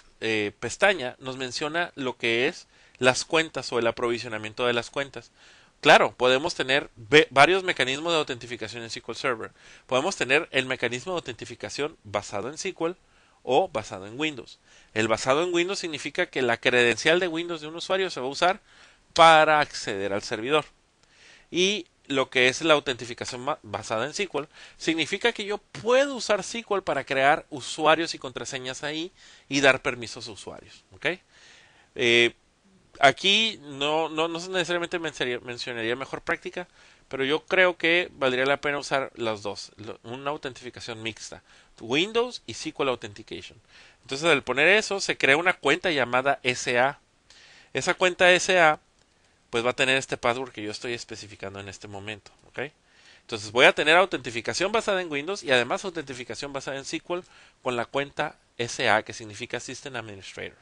pestaña nos menciona lo que es las cuentas o el aprovisionamiento de las cuentas. Claro, podemos tener varios mecanismos de autentificación en SQL Server. Podemos tener el mecanismo de autentificación basado en SQL o basado en Windows. El basado en Windows significa que la credencial de Windows de un usuario se va a usar para acceder al servidor. Y lo que es la autentificación basada en SQL significa que yo puedo usar SQL para crear usuarios y contraseñas ahí y dar permisos a usuarios. ¿Okay? Aquí no necesariamente mencionaría mejor práctica, pero yo creo que valdría la pena usar las dos, una autentificación mixta, Windows y SQL Authentication. Entonces al poner eso se crea una cuenta llamada SA. Esa cuenta SA pues va a tener este password que yo estoy especificando en este momento, ¿ok? Entonces voy a tener autentificación basada en Windows y además autentificación basada en SQL con la cuenta SA, que significa System Administrator.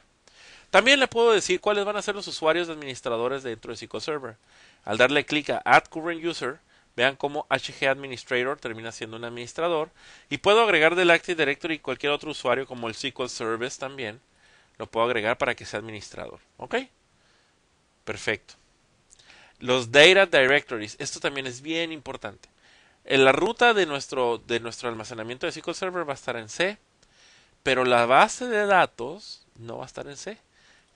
También le puedo decir cuáles van a ser los usuarios de administradores dentro de SQL Server. Al darle clic a Add Current User, vean cómo HG Administrator termina siendo un administrador y puedo agregar del Active Directory cualquier otro usuario como el SQL Service también. Lo puedo agregar para que sea administrador, ¿ok? Perfecto. Los Data Directories, esto también es bien importante. En la ruta de nuestro almacenamiento de SQL Server va a estar en C, pero la base de datos no va a estar en C.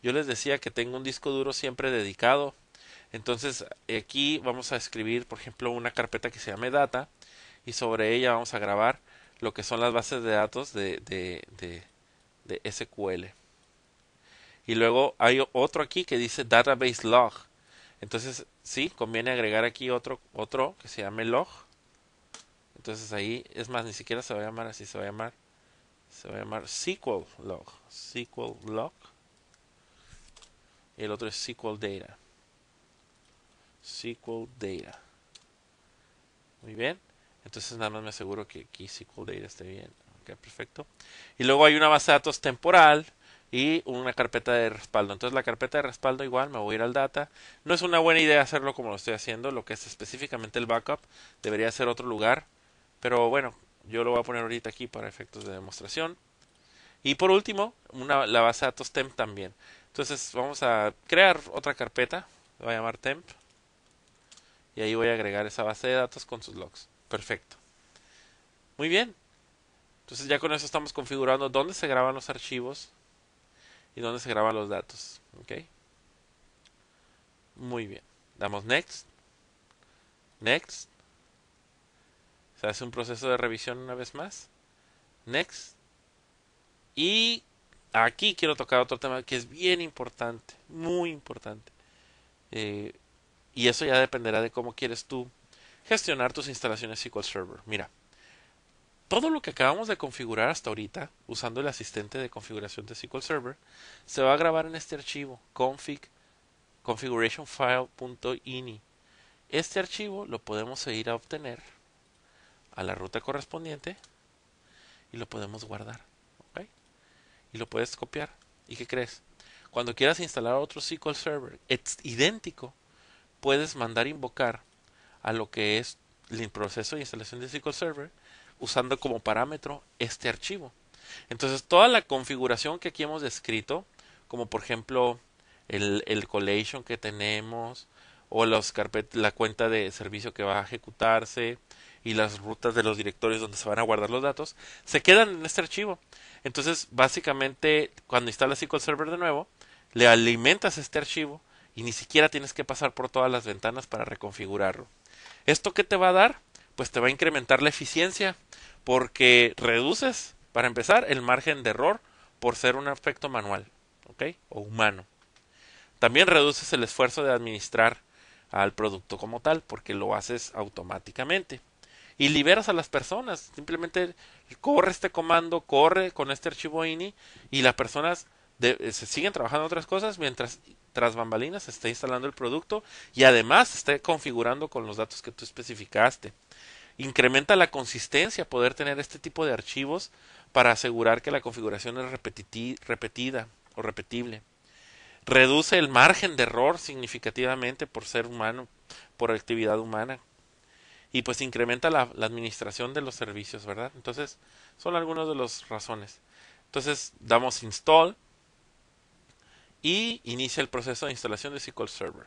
Yo les decía que tengo un disco duro siempre dedicado. Entonces aquí vamos a escribir, por ejemplo, una carpeta que se llame Data y sobre ella vamos a grabar lo que son las bases de datos de SQL. Y luego hay otro aquí que dice Database Log. Entonces, sí, conviene agregar aquí otro que se llame log. Entonces ahí, es más, ni siquiera se va a llamar así, se va a llamar SQL log. SQL log. Y el otro es SQL data. SQL data. Muy bien. Entonces nada más me aseguro que aquí SQL data esté bien. Ok, perfecto. Y luego hay una base de datos temporal y una carpeta de respaldo. Entonces la carpeta de respaldo igual me voy a ir al data. No es una buena idea hacerlo como lo estoy haciendo. Lo que es específicamente el backup debería ser otro lugar. Pero bueno, yo lo voy a poner ahorita aquí para efectos de demostración. Y por último, la base de datos temp también. Entonces vamos a crear otra carpeta. La voy a llamar temp. Y ahí voy a agregar esa base de datos con sus logs. Perfecto. Muy bien. Entonces ya con eso estamos configurando dónde se graban los archivos y dónde se graban los datos. ¿Ok? Muy bien. Damos Next. Next. Se hace un proceso de revisión una vez más. Next. Y aquí quiero tocar otro tema que es bien importante. Muy importante. Y eso ya dependerá de cómo quieres tú gestionar tus instalaciones SQL Server. Mira. Todo lo que acabamos de configurar hasta ahorita, usando el asistente de configuración de SQL Server, se va a grabar en este archivo configurationfile.ini. Este archivo lo podemos ir a obtener a la ruta correspondiente y lo podemos guardar. ¿Ok? Y lo puedes copiar. ¿Y qué crees? Cuando quieras instalar otro SQL Server idéntico, puedes mandar invocar a lo que es el proceso de instalación de SQL Server usando como parámetro este archivo. Entonces toda la configuración que aquí hemos descrito, como por ejemplo el collation que tenemos o la cuenta de servicio que va a ejecutarse y las rutas de los directorios donde se van a guardar los datos, se quedan en este archivo. Entonces básicamente cuando instalas SQL Server de nuevo, le alimentas este archivo y ni siquiera tienes que pasar por todas las ventanas para reconfigurarlo. ¿Esto qué te va a dar? Pues te va a incrementar la eficiencia porque reduces, para empezar, el margen de error por ser un aspecto manual, ¿ok? O humano. También reduces el esfuerzo de administrar al producto como tal porque lo haces automáticamente. Y liberas a las personas. Simplemente corre este comando, corre con este archivo ini y las personas se siguen trabajando en otras cosas mientras tras bambalinas se está instalando el producto y además se está configurando con los datos que tú especificaste. Incrementa la consistencia poder tener este tipo de archivos para asegurar que la configuración es repetida o repetible. Reduce el margen de error significativamente por ser humano, por actividad humana. Y pues incrementa la administración de los servicios, ¿verdad? Entonces, son algunas de las razones. Entonces, damos install y inicia el proceso de instalación de SQL Server,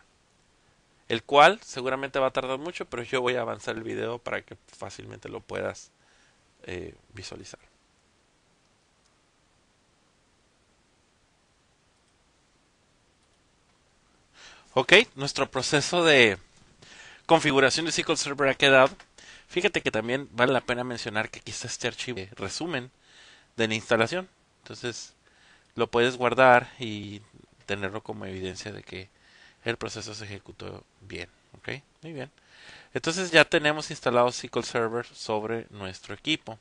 el cual seguramente va a tardar mucho, pero yo voy a avanzar el video para que fácilmente lo puedas visualizar. Ok, nuestro proceso de configuración de SQL Server ha quedado. Fíjate que también vale la pena mencionar que aquí está este archivo de resumen de la instalación. Entonces lo puedes guardar y tenerlo como evidencia de que el proceso se ejecutó bien. Ok, muy bien. Entonces ya tenemos instalado SQL Server sobre nuestro equipo.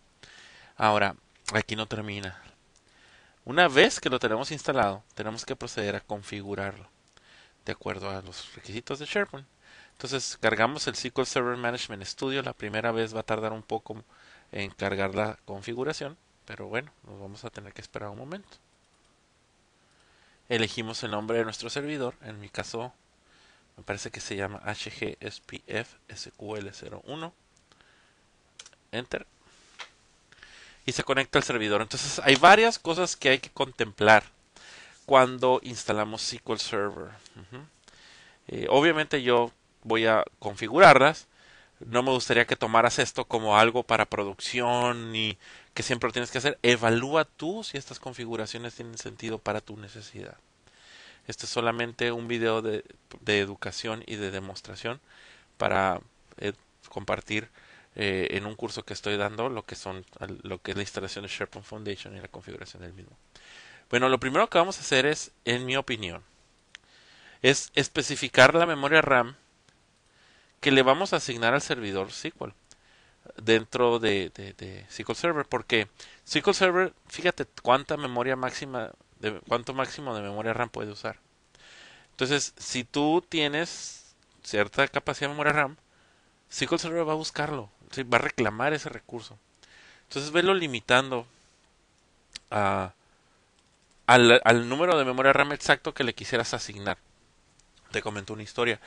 Ahora, aquí no termina. Una vez que lo tenemos instalado, tenemos que proceder a configurarlo de acuerdo a los requisitos de SharePoint. Entonces cargamos el SQL Server Management Studio. La primera vez va a tardar un poco en cargar la configuración, pero bueno, nos vamos a tener que esperar un momento. Elegimos el nombre de nuestro servidor. En mi caso me parece que se llama HGSPF SQL01. Enter. Y se conecta al servidor. Entonces hay varias cosas que hay que contemplar cuando instalamos SQL Server. Obviamente yo voy a configurarlas. No me gustaría que tomaras esto como algo para producción y que siempre lo tienes que hacer. Evalúa tú si estas configuraciones tienen sentido para tu necesidad. Este es solamente un video de educación y de demostración para compartir en un curso que estoy dando lo que es la instalación de SharePoint Foundation y la configuración del mismo. Bueno, lo primero que vamos a hacer es, en mi opinión, es especificar la memoria RAM que le vamos a asignar al servidor SQL dentro de SQL Server, porque SQL Server, fíjate cuánta memoria máxima, cuánto máximo de memoria RAM puede usar. Entonces, si tú tienes cierta capacidad de memoria RAM, SQL Server va a buscarlo, ¿sí? Va a reclamar ese recurso. Entonces, velo limitando al número de memoria RAM exacto que le quisieras asignar. Te comento una historia.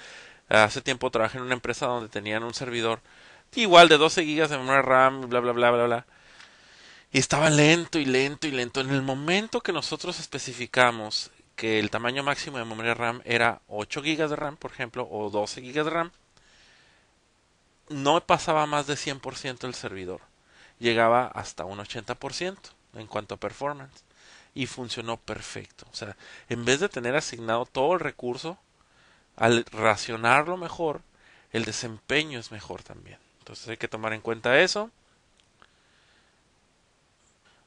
Hace tiempo trabajé en una empresa donde tenían un servidor igual de 12 gigas de memoria RAM, bla, bla, bla, bla, bla. Y estaba lento y lento y lento. En el momento que nosotros especificamos que el tamaño máximo de memoria RAM era 8 gigas de RAM, por ejemplo, o 12 gigas de RAM, no pasaba más de 100% el servidor. Llegaba hasta un 80% en cuanto a performance. Y funcionó perfecto. O sea, en vez de tener asignado todo el recurso, al racionarlo mejor, el desempeño es mejor también. Entonces hay que tomar en cuenta eso.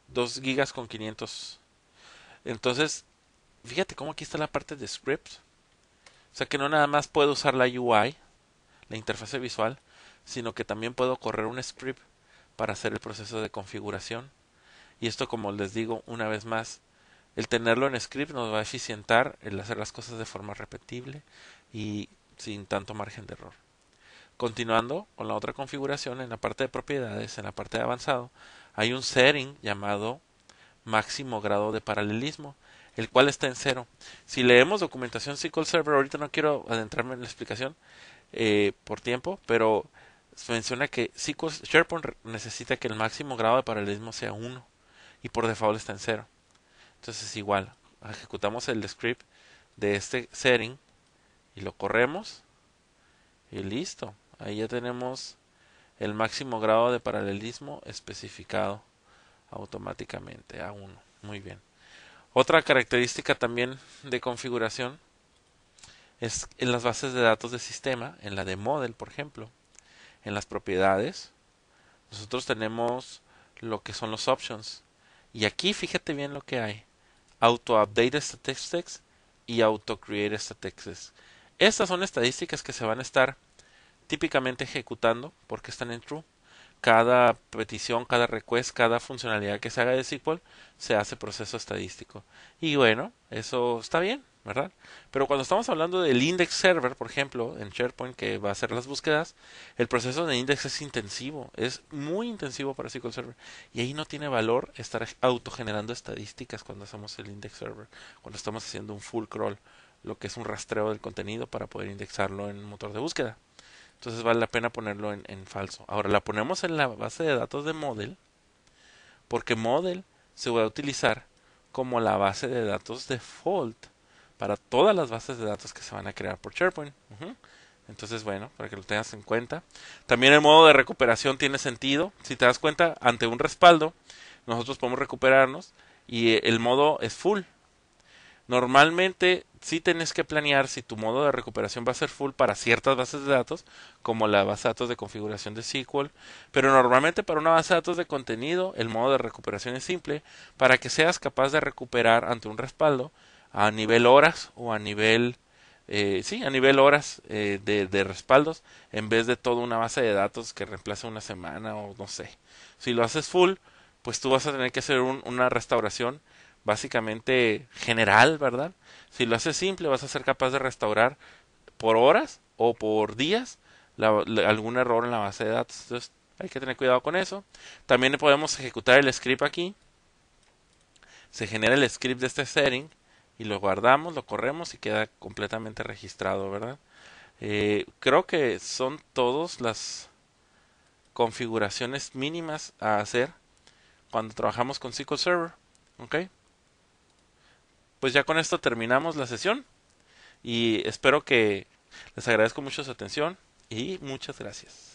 2 gigas con 500. Entonces, fíjate cómo aquí está la parte de scripts. O sea que no nada más puedo usar la UI, la interfase visual, sino que también puedo correr un script para hacer el proceso de configuración. Y esto, como les digo una vez más, el tenerlo en script nos va a eficientar el hacer las cosas de forma repetible y sin tanto margen de error. Continuando con la otra configuración, en la parte de propiedades, en la parte de avanzado, hay un setting llamado máximo grado de paralelismo, el cual está en 0. Si leemos documentación SQL Server, ahorita no quiero adentrarme en la explicación por tiempo, pero menciona que SharePoint necesita que el máximo grado de paralelismo sea 1 y por default está en 0. Entonces igual, ejecutamos el script de este setting y lo corremos y listo. Ahí ya tenemos el máximo grado de paralelismo especificado automáticamente a 1. Muy bien. Otra característica también de configuración es en las bases de datos de sistema, en la de model, por ejemplo, en las propiedades, nosotros tenemos lo que son los options. Y aquí fíjate bien lo que hay. Auto update statistics y auto create statistics. Estas son estadísticas que se van a estar típicamente ejecutando porque están en true. Cada petición, cada request, cada funcionalidad que se haga de SQL se hace proceso estadístico. Y bueno, eso está bien, ¿verdad? Pero cuando estamos hablando del index server, por ejemplo, en SharePoint que va a hacer las búsquedas, el proceso de index es intensivo, es muy intensivo para SQL Server. Y ahí no tiene valor estar autogenerando estadísticas cuando hacemos el index server, cuando estamos haciendo un full crawl, lo que es un rastreo del contenido para poder indexarlo en un motor de búsqueda. Entonces vale la pena ponerlo en falso. Ahora la ponemos en la base de datos de model, porque model se va a utilizar como la base de datos default para todas las bases de datos que se van a crear por SharePoint. Entonces, bueno, para que lo tengas en cuenta. También el modo de recuperación tiene sentido. Si te das cuenta, ante un respaldo, nosotros podemos recuperarnos y el modo es full. Normalmente sí tenés que planear si tu modo de recuperación va a ser full para ciertas bases de datos, como la base de datos de configuración de SQL, pero normalmente para una base de datos de contenido el modo de recuperación es simple para que seas capaz de recuperar ante un respaldo a nivel horas o a nivel a nivel horas de respaldos en vez de toda una base de datos que reemplace una semana o no sé. Si lo haces full, pues tú vas a tener que hacer una restauración básicamente general, ¿verdad? Si lo haces simple, vas a ser capaz de restaurar por horas o por días algún error en la base de datos. Entonces, hay que tener cuidado con eso. También podemos ejecutar el script aquí. Se genera el script de este setting y lo guardamos, lo corremos y queda completamente registrado, ¿verdad? Creo que son todas las configuraciones mínimas a hacer cuando trabajamos con SQL Server. ¿Ok? Pues ya con esto terminamos la sesión y espero que les agradezco mucho su atención y muchas gracias.